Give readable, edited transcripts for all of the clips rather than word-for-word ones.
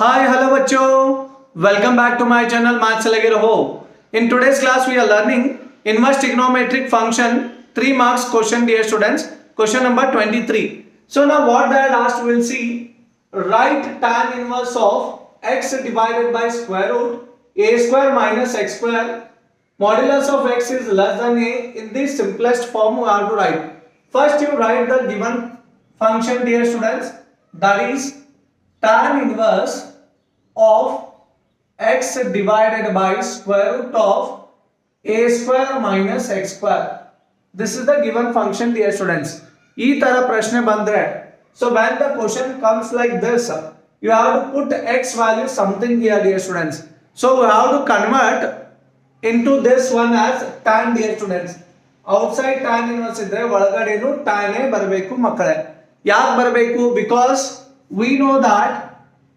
Hi, hello bachcho. Welcome back to my channel Maths Lage Raho. In today's class we are learning inverse trigonometric function 3 marks question, dear students. Question number 23. So now what I had asked we will see. Write tan inverse of x divided by square root a square minus x square. Modulus of x is less than a. In this simplest form we have to write. First you write the given function, dear students. That is tan inverse of x divided by square root of a square minus x square. This is the given function, dear students. ಈ ತರ ಪ್ರಶ್ನೆ ಬಂದ್ರೆ, so when the question comes like this, you have to put x value something here, dear students. So we have to convert into this one as tan, dear students. Outside tan inverse ಇದ್ರೆ ಒಳಗಡೆನು tan ಬರಬೇಕು ಮಕ್ಕಳೇ. ಯಾಕೆ ಬರಬೇಕು? Because we know that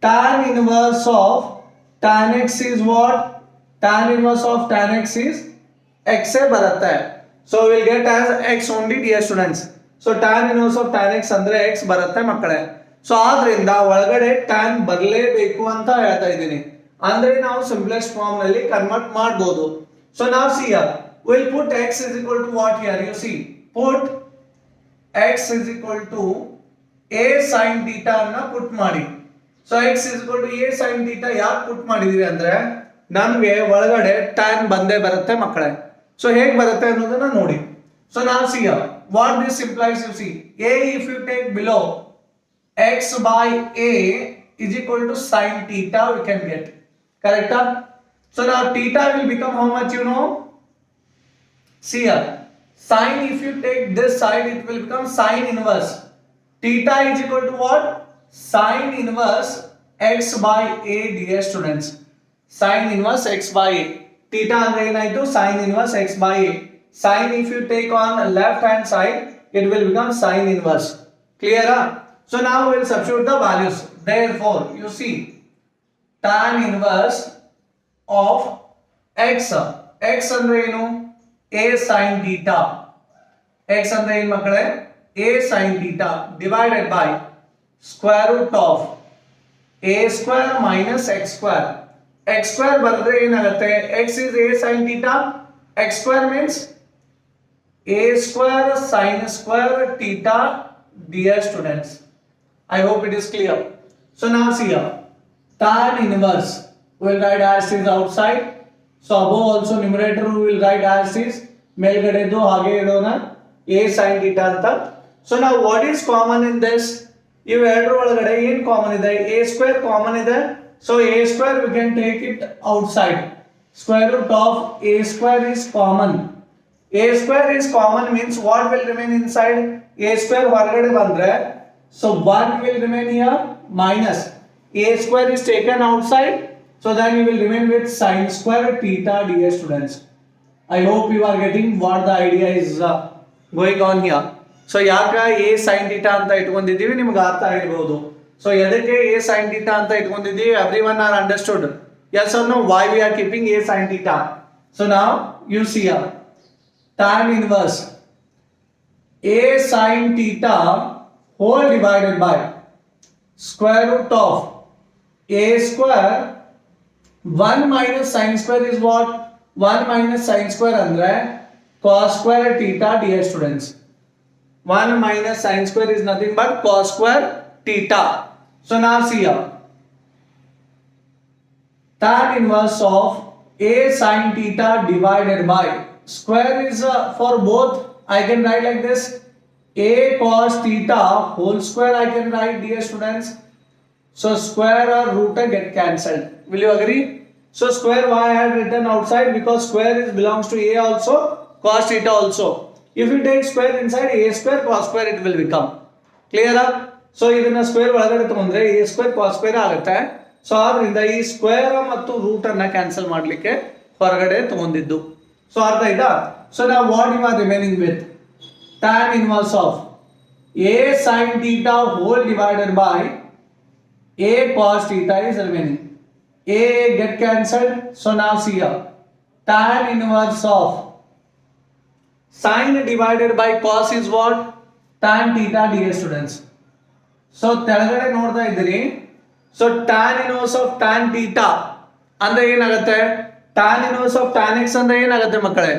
tan inverse of tan x is what? Tan inverse of tan x is x ಬರುತ್ತೆ. So we will get as x only, dear students. So tan inverse of tan x ಅಂದ್ರೆ x ಬರುತ್ತೆ ಮಕ್ಕಳೇ. So ಆದ್ರಿಂದ ಒಳಗಡೆ tan ಬರಲೇಬೇಕು ಅಂತ ಹೇಳ್ತಾ ಇದ್ದೀನಿ. ಅಂದ್ರೆ ನಾವು ಸಿಂಪ್ಲೆಸ್ಟ್ ಫಾರ್ಮ್ ನಲ್ಲಿ ಕನ್ವರ್ಟ್ ಮಾಡಬಹುದು. So now see here, we will put x is equal to what here? You see, put x is equal to a sin theta ಅನ್ನ put ಮಾಡಿ. So x is equal to a sin theta ಯಾಕೆ ಪುಟ್ ಮಾಡಿದೀವಿ ಅಂದ್ರೆ ನಮಗೆ ಒಳಗಡೆ tan ಬಂದೇ ಬರುತ್ತೆ ಮಕ್ಕಳೇ. So ಹೇಗೆ ಬರುತ್ತೆ ಅನ್ನೋದನ್ನ ನೋಡಿ. So now see here, what this implies, you see, a if you take below x by a is equal to sin theta we can get. Correct? So now theta will become how much, you know? See here, sin if you take this side it will become sin inverse. Theta is equal to what? Sin inverse x by a, dear students. Sin inverse x by a. Theta andre enaitu sin inverse x by a. Sin if you take on left hand side it will become sin inverse. Clear? So now we will substitute the values. Therefore you see, tan inverse of x. X andre enu? A sin theta. X andre ಏನು ಮಕ್ಕಳೇ? A sin theta divided by square root of a square minus x square. X square ಬರೆದ್ರೆ ಏನಾಗುತ್ತೆ? X is a sin theta. X square means a square sin square theta, dear students. I hope it is clear. So now see here, tan inverse we will write as is outside. So above also numerator we will write as is. ಮೇಲ್ಗಡೆದು ಹಾಗೆ ಇಡೋಣ a sin theta ಅಂತ. So now what is common in this? ಇವೆರಡರ ಒಳಗಡೆ ಏನು common ಇದೆ? a square common ಇದೆ. So a square we can take it outside. Square root of a square is common. A square is common means what will remain inside? A square ಹೊರಗಡೆ ಬಂದ್ರೆ so 1 will remain here minus a square is taken outside, so then you will remain with sin square theta, dear students. I hope you are getting what the idea is going on here. So ಯಾಕೆ a sin theta ಅಂತ ಇಟ್ಕೊಂಡಿದ್ದೀವಿ ನಿಮಗೆ ಅರ್ಥ ಆಗಿರಬಹುದು. So ಎದಕ್ಕೆ a sin theta ಅಂತ ಇಟ್ಕೊಂಡಿದ್ದೀವಿ? everyone are understood? Yes or no? Why we are keeping a sin theta? So now you see here, tan inverse a sin theta whole divided by square root of a square. 1 minus sin square is what? 1 minus sin square andre cos square theta, dear students. 1 minus sin square is nothing but cos square theta. So now see here, tan inverse of a sin theta divided by square is for both. I can write like this, a cos theta whole square I can write, dear students. So square or root get cancelled. Will you agree? So square why I had written outside? Because square is belongs to a also, cos theta also. If you take square inside, a square cos square it will become. Clear up? So ಇದನ್ನ square ಒಳಗಡೆ ತಗೊಂಡ್ರೆ a square cos square ಆಗುತ್ತೆ. So ಆದ್ರಿಂದ ಈ square ಮತ್ತು root ಅನ್ನ cancel ಮಾಡ್ಲಿಕ್ಕೆ ಹೊರಗಡೆ ತಗೊಂಡಿದ್ದು. ಸೊ ಅರ್ಥ ಆಯ್ತಾ? ಸೊ ನಾವು what you are remaining with? Tan inverse of a sin theta whole divided by a cos theta is remaining. A get cancelled. So now see here, tan inverse of sin divided by cos is what? Tan theta, dear students. So ತೆಳಗಡೆ ನೋಡ್ತಾ ಇದ್ದೀರಿ. So tan inverse of tan theta ಅಂದ್ರೆ ಏನಾಗುತ್ತೆ, tan inverse of tan x ಅಂದ್ರೆ ಏನಾಗುತ್ತೆ ಮಕ್ಕಳೇ,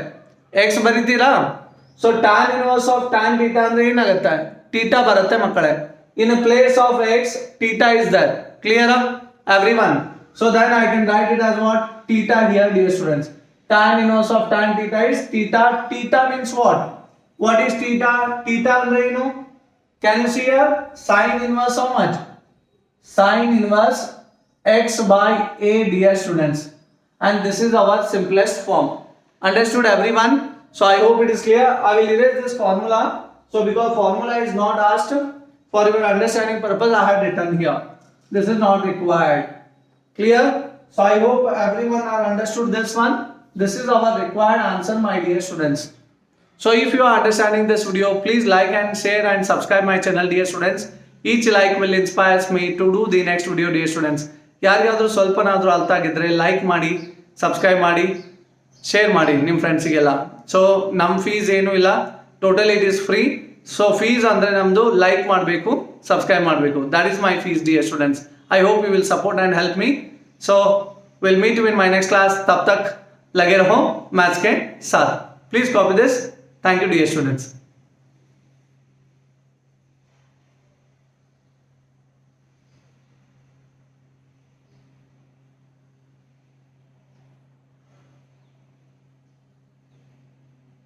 x ಬರೀತೀರಾ. So tan inverse of tan theta ಅಂದ್ರೆ ಏನಾಗುತ್ತೆ, theta ಬರುತ್ತೆ ಮಕ್ಕಳೇ. In place of x, theta is there. Clear up everyone? So then I can write it as what? Theta here, dear students. Tan inverse of tan theta is theta. Theta means what? What is theta? Theta andre ಏನು? Can you see here? Sin inverse how much? Sin inverse x by a, dear students. And this is our simplest form. Understood everyone? So I hope it is clear. I will erase this formula. So because formula is not asked, for your understanding purpose I have written here. This is not required. Clear? So I hope everyone are understood this one. This is our required answer, my dear students. So if you are understanding this video, please like and share and subscribe my channel, dear students. Each like will inspire me to do the next video, dear students. ಯಾರಿಗಾದ್ರೂ ಸ್ವಲ್ಪನಾದ್ರೂ ಅರ್ಥ ಆಗಿದ್ರೆ like ಮಾಡಿ, subscribe ಮಾಡಿ, share ಮಾಡಿ ನಿಮ್ಮ ಫ್ರೆಂಡ್ಸಿಗೆಲ್ಲ. So ನಮ್ಮ fees ಏನೂ ಇಲ್ಲ, total it is free. So fees ಅಂದರೆ ನಮ್ಮದು ಲೈಕ್ ಮಾಡಬೇಕು, ಸಬ್ಸ್ಕ್ರೈಬ್ ಮಾಡಬೇಕು. That is my fees, dear students. I hope you will support and help me. So we'll meet you in my next class. तब तक लगे रहो मैथ्स के साथ. Please copy this. Thank you, dear students.